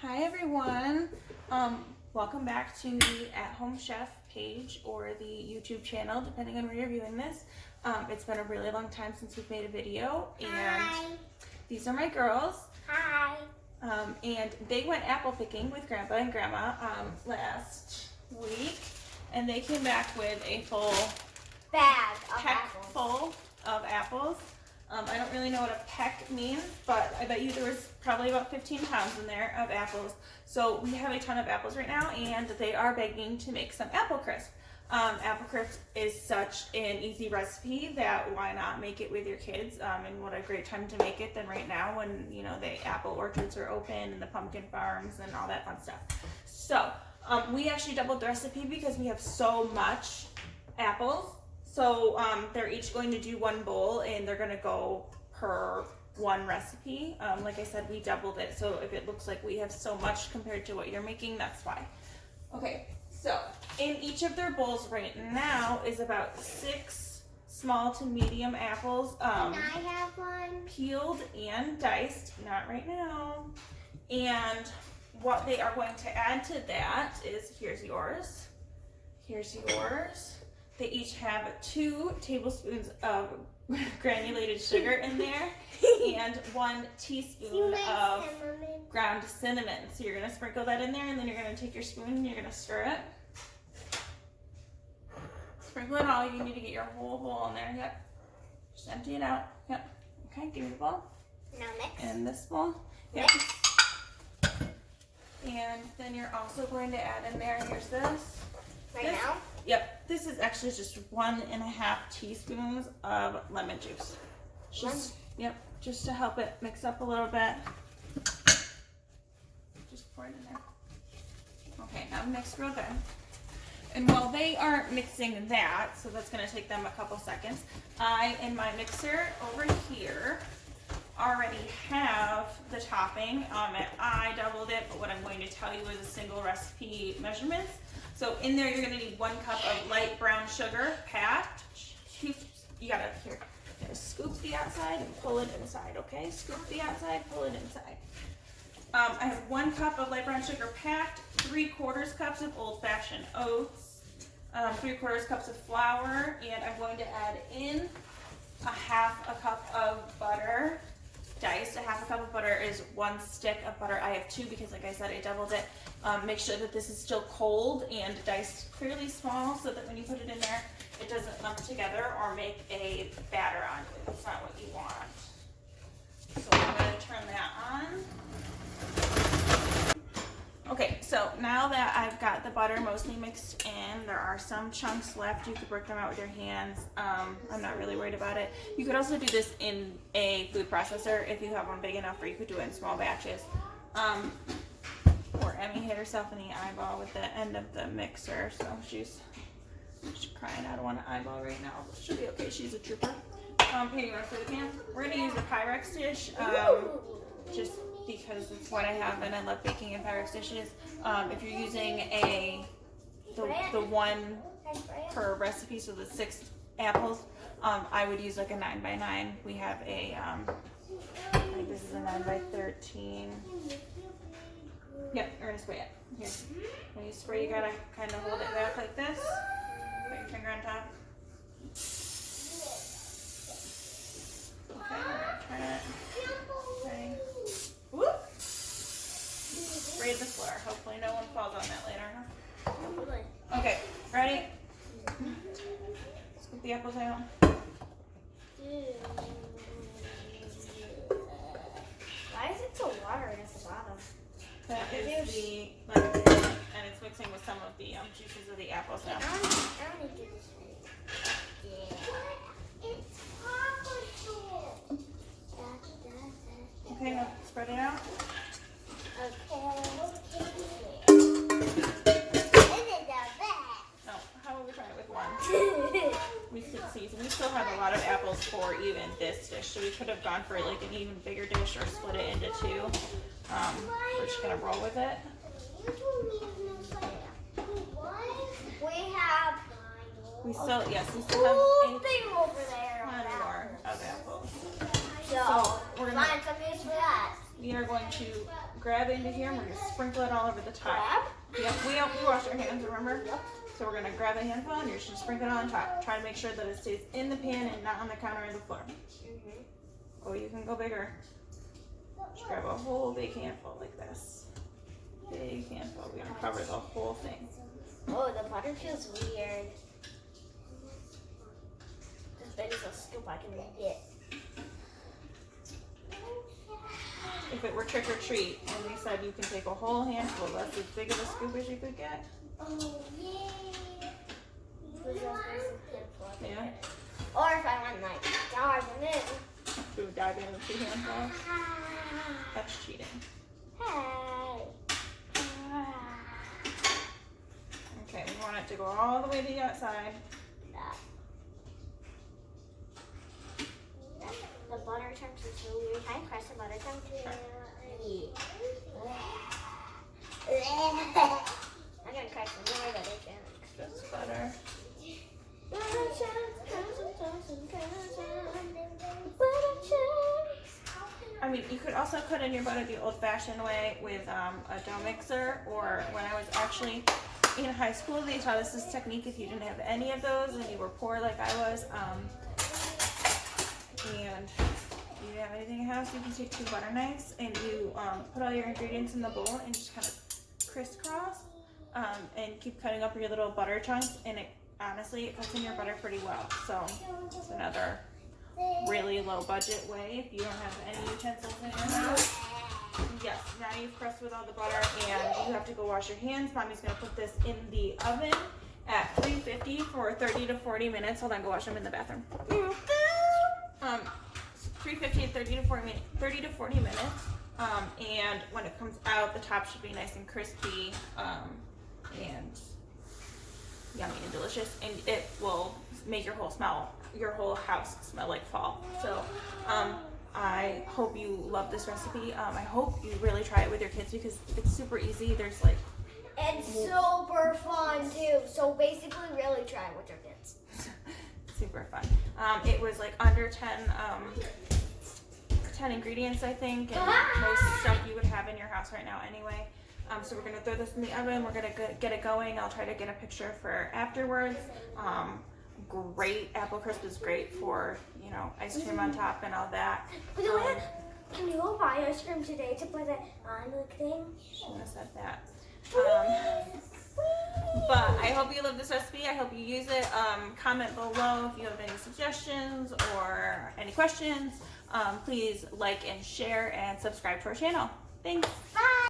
Hi everyone. Welcome back to the At Home Chef page or the YouTube channel, depending on where you're viewing this. It's been a really long time since we've made a video, and Hi. these are my girls. Hi. And they went apple picking with Grandpa and Grandma last week, and they came back with a full Bag of peck apples. full of apples. I don't really know what a peck means, but I bet you there was probably about 15 pounds in there of apples. So we have a ton of apples right now, and they are begging to make some apple crisp. Apple crisp is such an easy recipe that why not make it with your kids? And what a great time to make it than right now when, you know, the apple orchards are open and the pumpkin farms and all that fun stuff. So we actually doubled the recipe because we have so much apples. So they're each going to do one bowl, and they're going to go per one recipe. Like I said, we doubled it, so if it looks like we have so much compared to what you're making, that's why. Okay, so in each of their bowls right now is about 6 small to medium apples. Can I have one? Peeled and diced, not right now. And what they are going to add to that is, here's yours. They each have 2 tablespoons of granulated sugar in there and 1 teaspoon of ground cinnamon. So you're going to sprinkle that in there, and then you're going to take your spoon and you're going to stir it. Sprinkle it all. You need to get your whole bowl in there. Yep. Just empty it out. Yep. Okay, give me the bowl. Now mix. And this bowl. Yep. And then you're also going to add in there, here's this. Right This- now? Yep, this is actually just 1.5 teaspoons of lemon juice. Just to help it mix up a little bit. Just pour it in there. Okay, now mix real good. And while they are mixing that, so that's going to take them a couple seconds, I, in my mixer over here, already have the topping. I doubled it, but what I'm going to tell you is a single recipe measurements. So in there, you're going to need 1 cup of light brown sugar, packed. You gotta scoop the outside and pull it inside, okay? Scoop the outside, pull it inside. I have 1 cup of light brown sugar packed, 3/4 cups of old-fashioned oats, 3/4 cups of flour, and I'm going to add in 1/2 cup of butter. Diced. 1/2 cup of butter is 1 stick of butter. I have 2 because, like I said, I doubled it. Make sure that this is still cold and diced fairly small so that when you put it in there, it doesn't lump together or make a batter on you. That's not what you want. So I'm going to turn that on. Okay, so now that I've got the butter mostly mixed in, there are some chunks left. You could work them out with your hands. I'm not really worried about it. You could also do this in a food processor if you have one big enough, or you could do it in small batches. Poor Emmy hit herself in the eyeball with the end of the mixer, so she's crying out of one eyeball right now. But she'll be okay. She's a trooper. Here, you want to fill the pan? We're going to use a Pyrex dish. Just because it's what I have, and I love baking in Pyrex dishes. If you're using the 1 per recipe, so the 6 apples, I would use like a 9x9. We have a, I think this is a 9x13. Yep, we're gonna spray it. Here, when you spray, you gotta kind of hold it back like this. Put your finger on top. Okay, we're gonna turn it. Okay. Whoop! Spray the floor. Hopefully no one falls on that later, huh? Okay, ready? Scoop the apples out. Why is it so watery at the bottom? That is the lemon juice, and it's mixing with some of the juices of the apples now. I want to do this right. Yeah. It's popsicle. Okay, now spread it out. No, how about we try it with 1? We still have a lot of apples for even this dish, so we could have gone for like an even bigger dish or split it into 2. We're just gonna roll with it. We still have a big over there. ton more of apples. So we're find some use for that. we are going to grab into here and we're going to sprinkle it all over the top. Grab? Yep, we wash our hands, remember? Yep. So we're going to grab a handful and you're just going to sprinkle it on top. Try to make sure that it stays in the pan and not on the counter or the floor. Oh, you can go bigger. Just grab a whole big handful like this. Big handful. We're going to cover the whole thing. Oh, the butter feels weird. This big as a scoop I can get. If it were trick or treat and they said you can take a whole handful, that's as big of a scoop as you could get. Oh, yay. Yeah. Or if I want like diving in. Do we dive in with 2 handfuls? That's cheating. Hey. Okay, we want it to go all the way to the outside. The butter chunks are so weird. Can I crush the butter chunks? Yeah. I'm gonna crush more butter chunks. Just butter. Butter chunks. Butter chunks. I mean, you could also cut in your butter the old-fashioned way with a dough mixer, or when I was actually in high school, they taught us this technique if you didn't have any of those and you were poor like I was, and you didn't have anything in the house, you can take 2 butter knives and you put all your ingredients in the bowl and just kind of crisscross and keep cutting up your little butter chunks, and it honestly, it cuts in your butter pretty well. So it's another really low budget way if you don't have any utensils in your house. Yes, now you've pressed with all the butter and you have to go wash your hands. Mommy's going to put this in the oven at 350 for 30 to 40 minutes. Hold on, go wash them in the bathroom. 350 to 30 to 40 minutes. And when it comes out, the top should be nice and crispy and yummy and delicious, and it will make your whole house smell like fall. So I hope you love this recipe. I hope you really try it with your kids because it's super easy. There's like And super fun too. So basically, really try it with your kids. super fun. It was like under 10 ingredients, I think, and most stuff you would have in your house right now anyway. So we're gonna throw this in the oven. We're gonna get it going. I'll try to get a picture for afterwards. Great, apple crisp is great for, you know, ice cream on top and all that. Can you go buy ice cream today to put it on the thing? Shouldn't have said that. But I hope you love this recipe. I hope you use it. Comment below if you have any suggestions or any questions. Please like and share and subscribe to our channel. Thanks. Bye.